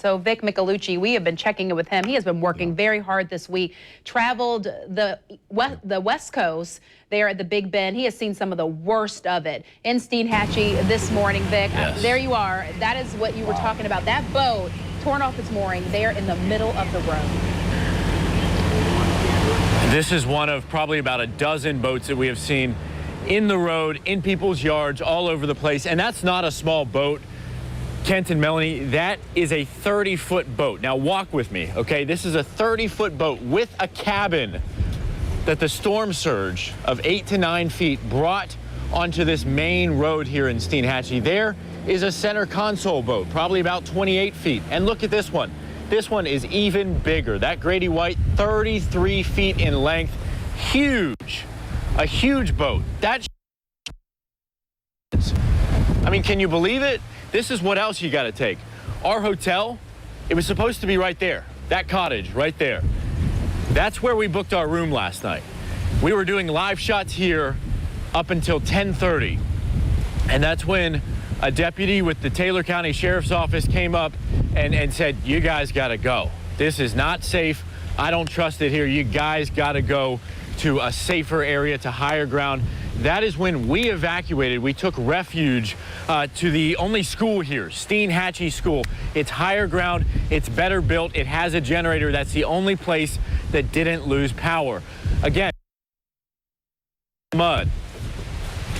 So Vic Micolucci, we have been checking in with him. He has been working very hard this week, traveled the West Coast there at the Big Bend. He has seen some of the worst of it. In Steinhatchee this morning, Vic, there you are. That is what you were talking about. That boat torn off its mooring there in the middle of the road. This is one of probably about a dozen boats that we have seen in the road, in people's yards, all over the place. And that's not a small boat, Kent and Melanie. That is a 30-foot boat. Now walk with me, okay? This is a 30-foot boat with a cabin that the storm surge of 8 to 9 feet brought onto this main road here in Steinhatchee. There is a center console boat, probably about 28 feet. And look at this one. This one is even bigger. That Grady White, 33 feet in length. Huge. A huge boat. That, I mean, can you believe it? This is what else you got to take. Our hotel, it was supposed to be right there. That cottage right there. That's where we booked our room last night. We were doing live shots here up until 10:30. And that's when a deputy with the Taylor County Sheriff's Office came up and said, you guys got to go. This is not safe. I don't trust it here. You guys got to go to a safer area, to higher ground. That is when we evacuated. We took refuge to the only school here, Steinhatchee School. It's higher ground. It's better built. It has a generator. That's the only place that didn't lose power. Again, mud.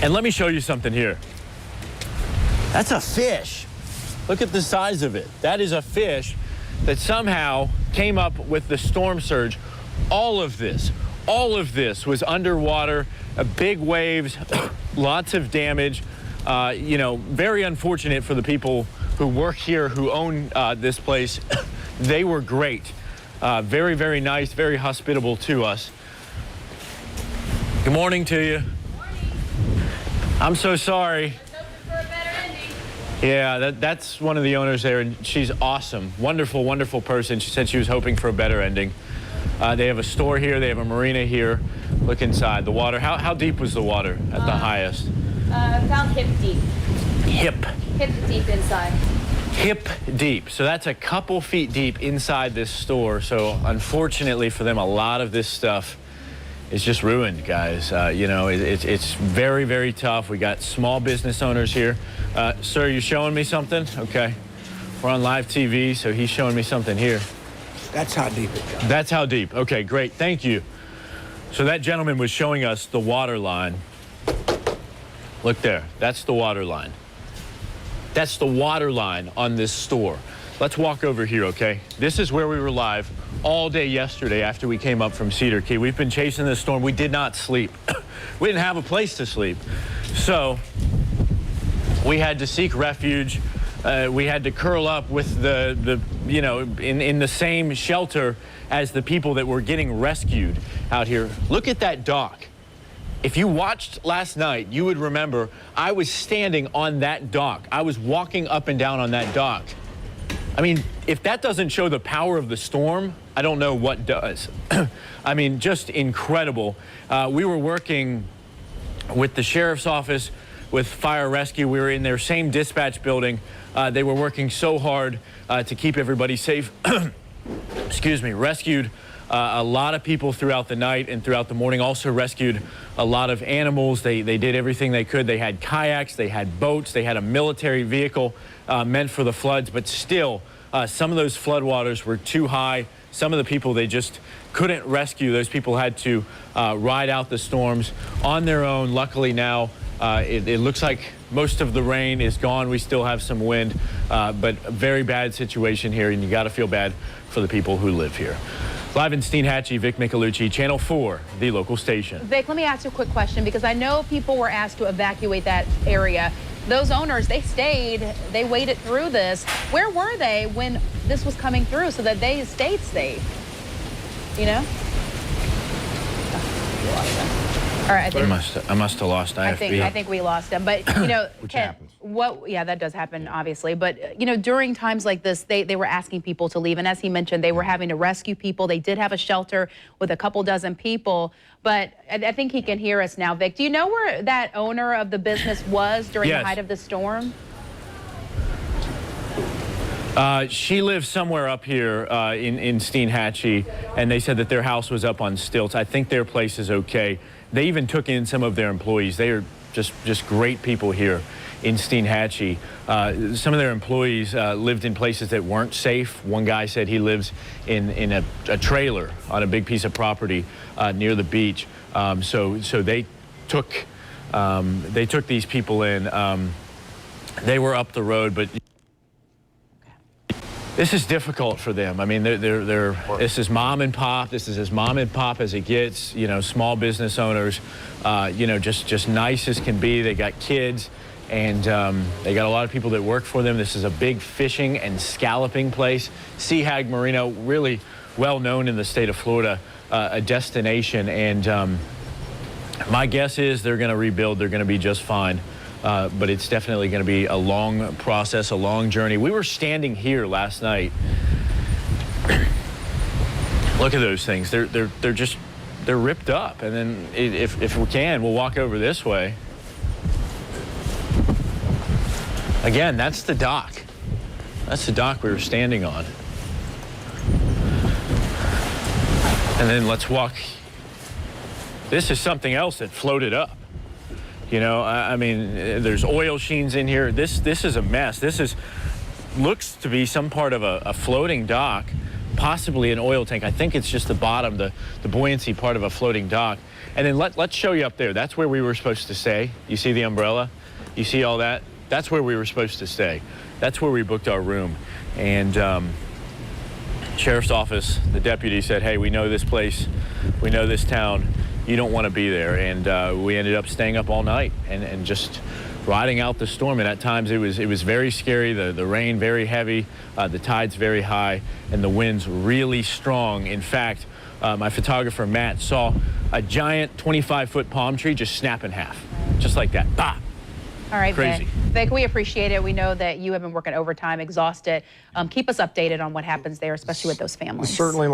And let me show you something here. That's a fish. Look at the size of it. That is a fish that somehow came up with the storm surge. All of this was underwater, big waves, lots of damage. You know, very unfortunate for the people who work here, who own this place. They were great. Very, very nice, very hospitable to us. Good morning to you. Good morning. I'm so sorry. Yeah, that's one of the owners there, and she's awesome. Wonderful, wonderful person. She said she was hoping for a better ending. They have a store here. They have a marina here. Look inside. The water, how deep was the water at the highest? About hip deep. Hip Deep inside. Hip deep. So that's a couple feet deep inside this store. So unfortunately for them, a lot of this stuff is just ruined, guys. You know, it's very, very tough. We got small business owners here. Sir, you showing me something? Okay. We're on live TV, so he's showing me something here. That's how deep it goes. That's how deep. Okay, great. Thank you. So that gentleman was showing us the water line. Look there. That's the water line. That's the water line on this store. Let's walk over here, okay? This is where we were live all day yesterday after we came up from Cedar Key. We've been chasing this storm. We did not sleep. We didn't have a place to sleep. So we had to seek refuge. We had to curl up with the you know, in the same shelter as the people that were getting rescued out here. Look at that dock. If you watched last night, you would remember I was standing on that dock. I was walking up and down on that dock. I mean, if that doesn't show the power of the storm, I don't know what does. I mean, just incredible. We were working with the sheriff's office, with fire rescue. We were in their same dispatch building. They were working so hard to keep everybody safe. Excuse me, rescued a lot of people throughout the night and throughout the morning. Also rescued a lot of animals. They did everything they could. They had kayaks, they had boats, they had a military vehicle meant for the floods, but still some of those floodwaters were too high. Some of the people they just couldn't rescue. Those people had to ride out the storms on their own. Luckily now it looks like most of the rain is gone. We still have some wind, but a very bad situation here, and you got to feel bad for the people who live here. Live in Steinhatchee, Vic Micolucci, Channel 4, the local station. Vic, let me ask you a quick question, because I know people were asked to evacuate that area. Those owners, they stayed, they waited through this. Where were they when this was coming through so that they stayed safe? You know? All right, I must have lost IFB. I think we lost him, but you know, Which happens. Yeah, that does happen, obviously. But you know, during times like this, they were asking people to leave, and as he mentioned, they were having to rescue people. They did have a shelter with a couple dozen people, but I think he can hear us now. Vic, do you know where that owner of the business was during the height of the storm? She lives somewhere up here in Steinhatchee, and they said that their house was up on stilts. I think their place is okay. They even took in some of their employees. They are just great people here in Steinhatchee. Some of their employees lived in places that weren't safe. One guy said he lives in a trailer on a big piece of property near the beach. So they took these people in. They were up the road, but this is difficult for them. I mean, this is mom and pop. This is as mom and pop as it gets. You know, small business owners. You know, just nice as can be. They got kids, and they got a lot of people that work for them. This is a big fishing and scalloping place. Sea Hag Marina, really well known in the state of Florida, a destination. And my guess is they're going to rebuild. They're going to be just fine. But it's definitely going to be a long process, a long journey. We were standing here last night. Look at those things. They're ripped up. And then if we can, we'll walk over this way. Again, that's the dock. That's the dock we were standing on. And then let's walk. This is something else that floated up. You know, I mean, there's oil sheens in here. This is a mess. This looks to be some part of a floating dock, possibly an oil tank. I think it's just the bottom, the buoyancy part of a floating dock. And then let's show you up there. That's where we were supposed to stay. You see the umbrella? You see all that? That's where we were supposed to stay. That's where we booked our room. And Sheriff's Office, the deputy said, hey, we know this place. We know this town. You don't want to be there. And we ended up staying up all night and just riding out the storm. And at times it was very scary. The rain very heavy, the tides very high, and the winds really strong. In fact, my photographer Matt saw a giant 25-foot palm tree just snap in half, just like that. Bah! All right, Crazy. Vic, we appreciate it. We know that you have been working overtime, exhausted. Keep us updated on what happens there, especially with those families. Certainly.